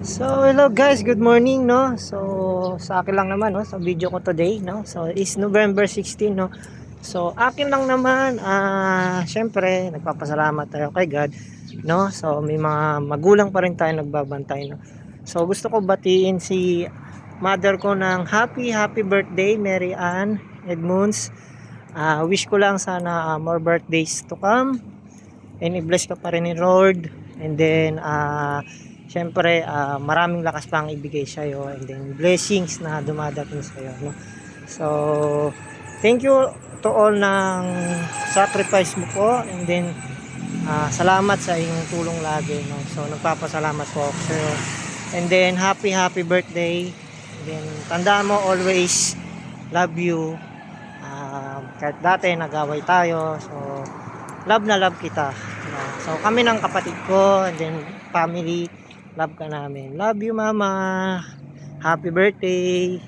So hello guys, good morning no. So sa akin lang naman no, sa video ko today no. So is November 16 no. So akin lang naman syempre nagpapasalamat tayo kay God no. So may mga magulang pa rin tayo nagbabantay no. So gusto ko batiin si mother ko ng happy birthday, Mary Ann Edmunds. Wish ko lang sana more birthdays to come and i-bless ka pa rin ni Lord, and then syempre maraming lakas pang ibigay sa iyo, and then blessings na dumadating sa iyo no. So thank you to all ng sacrifice mo po, and then salamat sa iyong tulong lagi no. So nagpapasalamat po ako sa iyo, and then happy birthday, and then tandaan mo always love you. Kahit dati nag-away tayo, so love na love kita. So kami ng kapatid ko, and then family, love ka namin. Love you mama. Happy birthday.